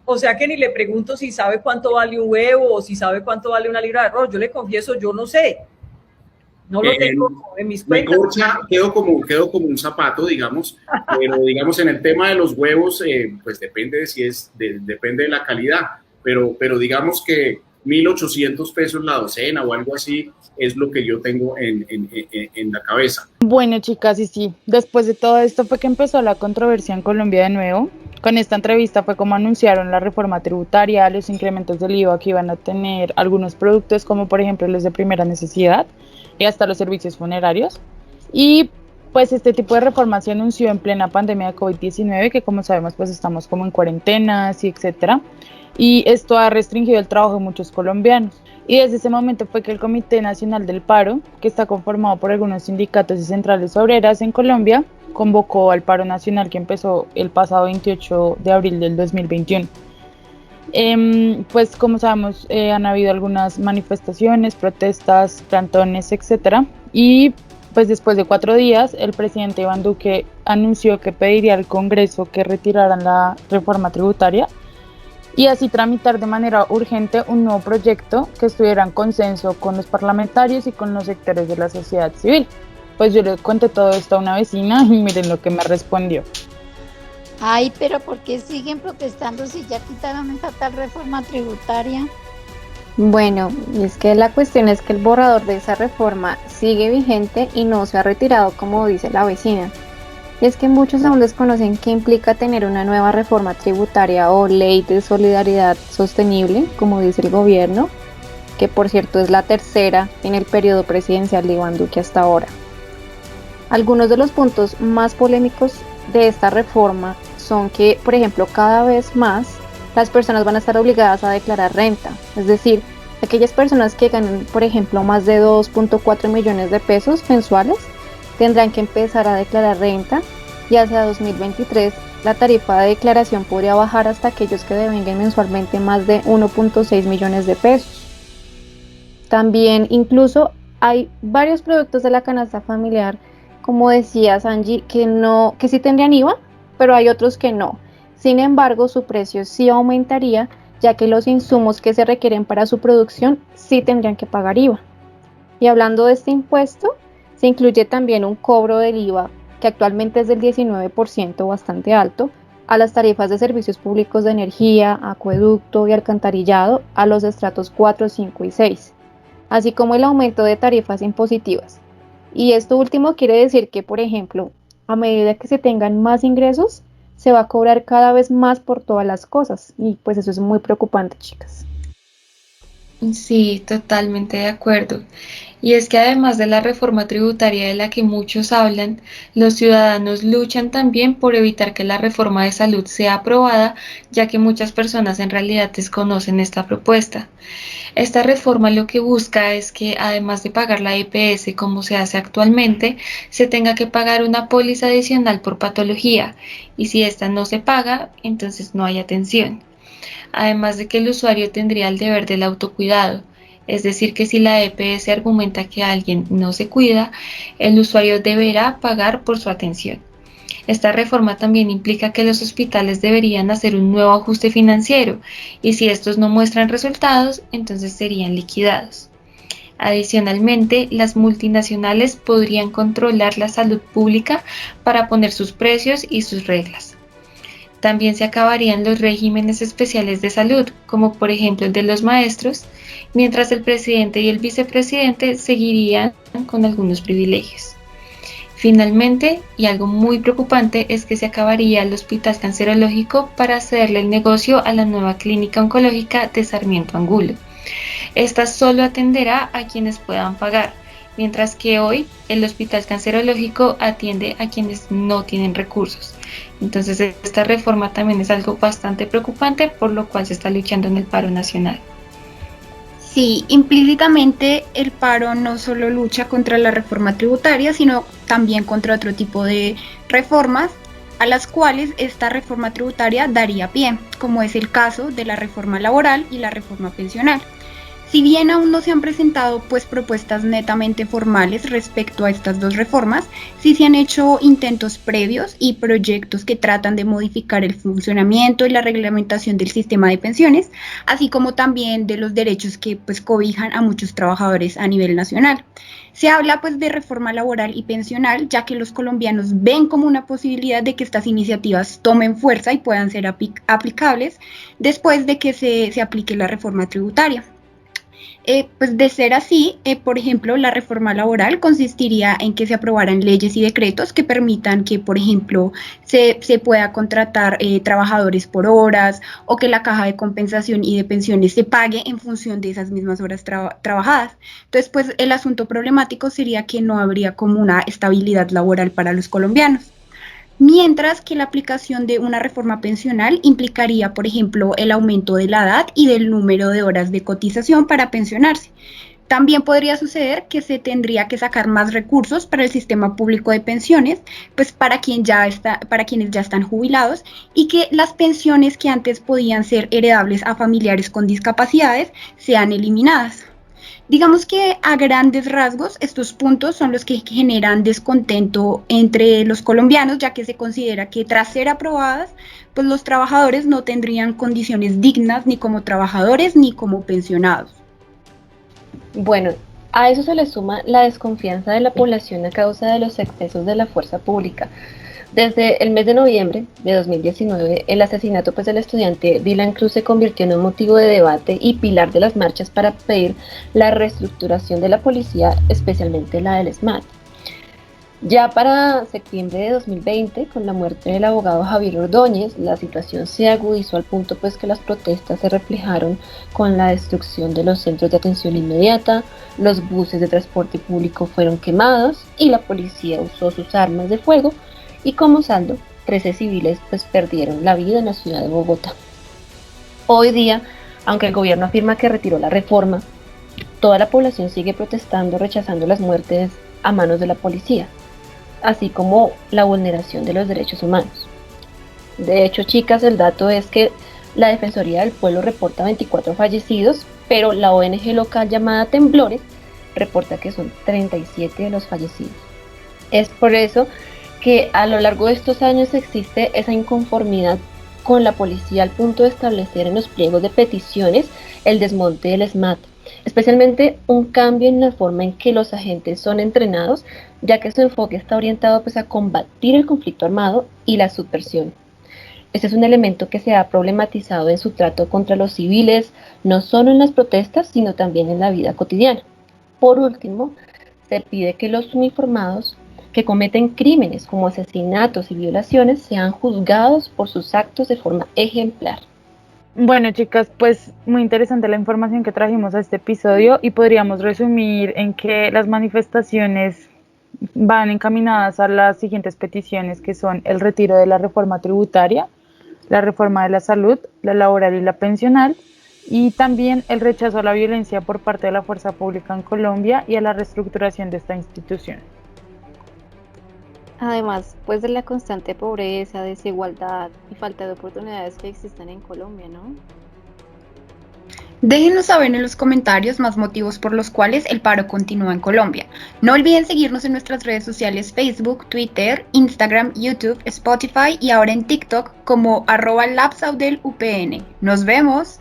O sea que ni le pregunto si sabe cuánto vale un huevo o si sabe cuánto vale una libra de arroz. Yo le confieso, yo no sé. No lo Eh, tengo en mis Me cuentas. corcha, quedo como un zapato, digamos, pero digamos en el tema de los huevos, pues depende de si depende de la calidad, pero digamos que 1.800 pesos la docena o algo así es lo que yo tengo en la cabeza. Bueno, chicas, y sí, después de todo esto fue que empezó la controversia en Colombia de nuevo. Con esta entrevista fue como anunciaron la reforma tributaria, los incrementos del IVA que iban a tener algunos productos, como por ejemplo los de primera necesidad y hasta los servicios funerarios. Y pues este tipo de reforma se anunció en plena pandemia de COVID-19, que como sabemos pues estamos como en cuarentenas y etcétera. Y esto ha restringido el trabajo de muchos colombianos. Y desde ese momento fue que el Comité Nacional del Paro, que está conformado por algunos sindicatos y centrales obreras en Colombia, convocó al paro nacional que empezó el pasado 28 de abril del 2021. Pues como sabemos, han habido algunas manifestaciones, protestas, plantones, etcétera. Y pues después de 4 días, el presidente Iván Duque anunció que pediría al Congreso que retiraran la reforma tributaria y así tramitar de manera urgente un nuevo proyecto que estuviera en consenso con los parlamentarios y con los sectores de la sociedad civil. Pues yo le conté todo esto a una vecina y miren lo que me respondió. Ay, pero ¿por qué siguen protestando si ya quitaron esa tal reforma tributaria? Bueno, es que la cuestión es que el borrador de esa reforma sigue vigente y no se ha retirado como dice la vecina. Y es que muchos aún desconocen qué implica tener una nueva reforma tributaria o ley de solidaridad sostenible, como dice el gobierno, que por cierto es la tercera en el periodo presidencial de Iván Duque hasta ahora. Algunos de los puntos más polémicos de esta reforma son que, por ejemplo, cada vez más las personas van a estar obligadas a declarar renta, es decir, aquellas personas que ganan, por ejemplo, más de 2.4 millones de pesos mensuales, tendrán que empezar a declarar renta y hacia 2023 la tarifa de declaración podría bajar hasta aquellos que devenguen mensualmente más de 1.6 millones de pesos. También incluso hay varios productos de la canasta familiar, como decía Angie, que sí tendrían IVA, pero hay otros que no. Sin embargo, su precio sí aumentaría, ya que los insumos que se requieren para su producción sí tendrían que pagar IVA. Y hablando de este impuesto, se incluye también un cobro del IVA, que actualmente es del 19%, bastante alto, a las tarifas de servicios públicos de energía, acueducto y alcantarillado a los estratos 4, 5 y 6, así como el aumento de tarifas impositivas. Y esto último quiere decir que, por ejemplo, a medida que se tengan más ingresos, se va a cobrar cada vez más por todas las cosas, y pues eso es muy preocupante, chicas. Sí, totalmente de acuerdo. Y es que además de la reforma tributaria de la que muchos hablan, los ciudadanos luchan también por evitar que la reforma de salud sea aprobada, ya que muchas personas en realidad desconocen esta propuesta. Esta reforma lo que busca es que además de pagar la EPS como se hace actualmente, se tenga que pagar una póliza adicional por patología, y si esta no se paga, entonces no hay atención. Además de que el usuario tendría el deber del autocuidado, es decir, que si la EPS argumenta que alguien no se cuida, el usuario deberá pagar por su atención. Esta reforma también implica que los hospitales deberían hacer un nuevo ajuste financiero y si estos no muestran resultados, entonces serían liquidados. Adicionalmente, las multinacionales podrían controlar la salud pública para poner sus precios y sus reglas. También se acabarían los regímenes especiales de salud, como por ejemplo el de los maestros, mientras el presidente y el vicepresidente seguirían con algunos privilegios. Finalmente, y algo muy preocupante, es que se acabaría el hospital cancerológico para hacerle el negocio a la nueva clínica oncológica de Sarmiento Angulo. Esta solo atenderá a quienes puedan pagar, mientras que hoy el hospital cancerológico atiende a quienes no tienen recursos. Entonces esta reforma también es algo bastante preocupante, por lo cual se está luchando en el paro nacional. Sí, implícitamente el paro no solo lucha contra la reforma tributaria, sino también contra otro tipo de reformas a las cuales esta reforma tributaria daría pie, como es el caso de la reforma laboral y la reforma pensional. Si bien aún no se han presentado pues propuestas netamente formales respecto a estas dos reformas, sí se han hecho intentos previos y proyectos que tratan de modificar el funcionamiento y la reglamentación del sistema de pensiones, así como también de los derechos que pues cobijan a muchos trabajadores a nivel nacional. Se habla pues de reforma laboral y pensional, ya que los colombianos ven como una posibilidad de que estas iniciativas tomen fuerza y puedan ser aplicables después de que se aplique la reforma tributaria. Pues de ser así, por ejemplo, la reforma laboral consistiría en que se aprobaran leyes y decretos que permitan que, por ejemplo, se pueda contratar trabajadores por horas o que la caja de compensación y de pensiones se pague en función de esas mismas horas trabajadas. Entonces, pues el asunto problemático sería que no habría como una estabilidad laboral para los colombianos. Mientras que la aplicación de una reforma pensional implicaría, por ejemplo, el aumento de la edad y del número de horas de cotización para pensionarse. También podría suceder que se tendría que sacar más recursos para el sistema público de pensiones, pues para quienes ya están jubilados, y que las pensiones que antes podían ser heredables a familiares con discapacidades sean eliminadas. Digamos que a grandes rasgos estos puntos son los que generan descontento entre los colombianos, ya que se considera que tras ser aprobadas, pues los trabajadores no tendrían condiciones dignas ni como trabajadores ni como pensionados. Bueno, a eso se le suma la desconfianza de la población a causa de los excesos de la fuerza pública. Desde el mes de noviembre de 2019, el asesinato del estudiante Dylan Cruz se convirtió en un motivo de debate y pilar de las marchas para pedir la reestructuración de la policía, especialmente la del SMAT. Ya para septiembre de 2020, con la muerte del abogado Javier Ordóñez, la situación se agudizó al punto que las protestas se reflejaron con la destrucción de los centros de atención inmediata, los buses de transporte público fueron quemados y la policía usó sus armas de fuego, y como saldo, 13 civiles perdieron la vida en la ciudad de Bogotá. Hoy día, aunque el gobierno afirma que retiró la reforma, toda la población sigue protestando, rechazando las muertes a manos de la policía, así como la vulneración de los derechos humanos. De hecho, chicas, el dato es que la Defensoría del Pueblo reporta 24 fallecidos, pero la ONG local llamada Temblores reporta que son 37 de los fallecidos. Es por eso que a lo largo de estos años existe esa inconformidad con la policía al punto de establecer en los pliegos de peticiones el desmonte del SMAT, especialmente un cambio en la forma en que los agentes son entrenados, ya que su enfoque está orientado a combatir el conflicto armado y la subversión. Este es un elemento que se ha problematizado en su trato contra los civiles, no solo en las protestas, sino también en la vida cotidiana. Por último, se pide que los uniformados que cometen crímenes como asesinatos y violaciones sean juzgados por sus actos de forma ejemplar. Bueno, chicas, pues muy interesante la información que trajimos a este episodio y podríamos resumir en que las manifestaciones van encaminadas a las siguientes peticiones, que son el retiro de la reforma tributaria, la reforma de la salud, la laboral y la pensional, y también el rechazo a la violencia por parte de la fuerza pública en Colombia y a la reestructuración de esta institución. Además, pues de la constante pobreza, desigualdad y falta de oportunidades que existen en Colombia, ¿no? Déjenos saber en los comentarios más motivos por los cuales el paro continúa en Colombia. No olviden seguirnos en nuestras redes sociales Facebook, Twitter, Instagram, YouTube, Spotify y ahora en TikTok como @lapsaudelupn. ¡Nos vemos!